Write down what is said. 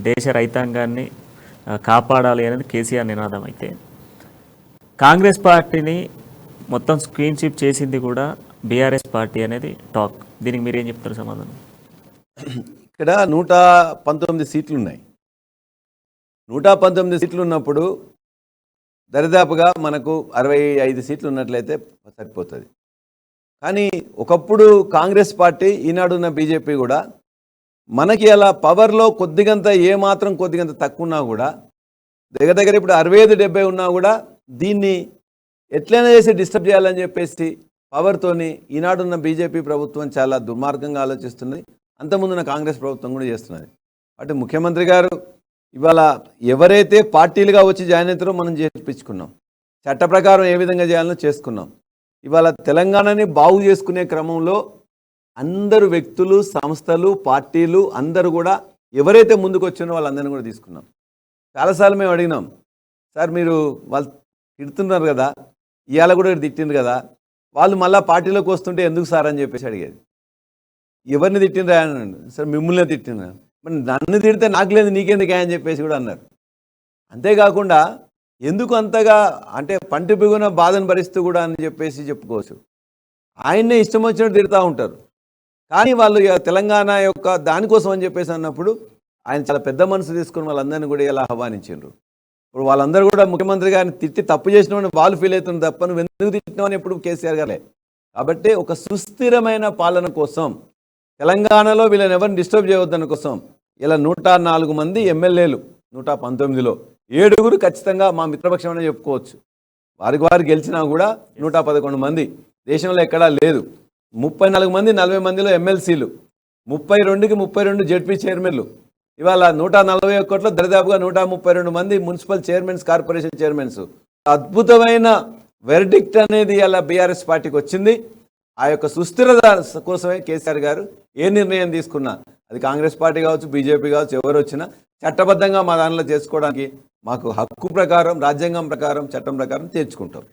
దేశ రైతాంగాన్ని కాపాడాలి అనేది కేసీఆర్ నినాదం. అయితే కాంగ్రెస్ పార్టీని మొత్తం స్క్రీన్ షిప్ చేసింది కూడా బీఆర్ఎస్ పార్టీ అనేది టాక్. దీనికి మీరేం చెప్తారు సమాధానం? ఇక్కడ 119 సీట్లు ఉన్నాయి. 119 సీట్లు ఉన్నప్పుడు దరిదాపుగా మనకు 65 సీట్లు ఉన్నట్లయితే సరిపోతుంది. కానీ ఒకప్పుడు కాంగ్రెస్ పార్టీ, ఈనాడున్న బీజేపీ కూడా మనకి అలా పవర్లో కొద్దిగంత ఏమాత్రం కొద్దిగంత తక్కువ ఉన్నా కూడా దగ్గర ఇప్పుడు 65-70 ఉన్నా కూడా దీన్ని ఎట్లయినా చేసి డిస్టర్బ్ చేయాలని చెప్పేసి పవర్తోని ఈనాడున్న బీజేపీ ప్రభుత్వం చాలా దుర్మార్గంగా ఆలోచిస్తున్నది. అంతకుముందున్న కాంగ్రెస్ ప్రభుత్వం కూడా చేస్తున్నది. అంటే ముఖ్యమంత్రి గారు ఇవాళ ఎవరైతే పార్టీలుగా వచ్చి జాయిన్ అవుతారో మనం చేర్పించుకున్నాం, చట్ట ప్రకారం ఏ విధంగా చేయాలనో చేసుకున్నాం. ఇవాళ తెలంగాణని బాగు చేసుకునే క్రమంలో అందరు వ్యక్తులు, సంస్థలు, పార్టీలు అందరూ కూడా ఎవరైతే ముందుకు వచ్చినో వాళ్ళందరినీ కూడా తీసుకున్నాం. చాలాసార్లు మేము అడిగినాం, సార్ మీరు వాళ్ళు తిడుతున్నారు కదా, ఇవాళ కూడా తిట్టిండ్రు కదా, వాళ్ళు మళ్ళీ పార్టీలోకి వస్తుంటే ఎందుకు సార్ అని చెప్పేసి అడిగేది. ఎవరిని తిట్టిండ్రా అన్నాడు. సార్ మిమ్మల్ని తిట్టిండ్రా, మరి నన్ను తిడితే నాకు లేదు నీకెందుకు అని చెప్పేసి కూడా అన్నారు. అంతేకాకుండా ఎందుకు అంతగా అంటే పంటి బిగున బాధను భరిస్తూ కూడా అని చెప్పేసి చెప్పుకోవచ్చు. ఆయన్నే ఇష్టం వచ్చినట్టు తిడతా ఉంటారు. కానీ వాళ్ళు తెలంగాణ యొక్క దానికోసం అని చెప్పేసి అన్నప్పుడు ఆయన చాలా పెద్ద మనసు తీసుకుని వాళ్ళందరినీ కూడా ఇలా ఆహ్వానించారు. ఇప్పుడు వాళ్ళందరూ కూడా ముఖ్యమంత్రి గారిని తిట్టి తప్పు చేసిన వాళ్ళు ఫీల్ అవుతుంది తప్ప నువ్వు ఎందుకు తిట్టినావని ఎప్పుడు కేసీఆర్ గారే. కాబట్టి ఒక సుస్థిరమైన పాలన కోసం తెలంగాణలో వీళ్ళని ఎవరిని డిస్టర్బ్ చేయవద్దని కోసం ఇలా 104 మంది ఎమ్మెల్యేలు 119లో 7 ఖచ్చితంగా మా మిత్రపక్షం అనే చెప్పుకోవచ్చు. వారు గెలిచినా కూడా 111 మంది దేశంలో ఎక్కడా లేదు. 34 మంది 40 మందిలో ఎమ్మెల్సీలు, 32కి 32 జెడ్పీ చైర్మన్లు. ఇవాళ 141లో దరిదాపుగా 132 మంది మున్సిపల్ చైర్మన్స్, కార్పొరేషన్ చైర్మన్స్. అద్భుతమైన వెర్డిక్ట్ అనేది ఇలా బీఆర్ఎస్ పార్టీకి వచ్చింది. ఆ యొక్క సుస్థిరత కోసమే కేసీఆర్ గారు ఏ నిర్ణయం తీసుకున్నా, అది కాంగ్రెస్ పార్టీ కావచ్చు, బీజేపీ కావచ్చు, ఎవరు వచ్చినా చట్టబద్ధంగా మా దానిలో చేసుకోవడానికి మాకు హక్కు ప్రకారం, రాజ్యాంగం ప్రకారం, చట్టం ప్రకారం తెచ్చుకుంటాం.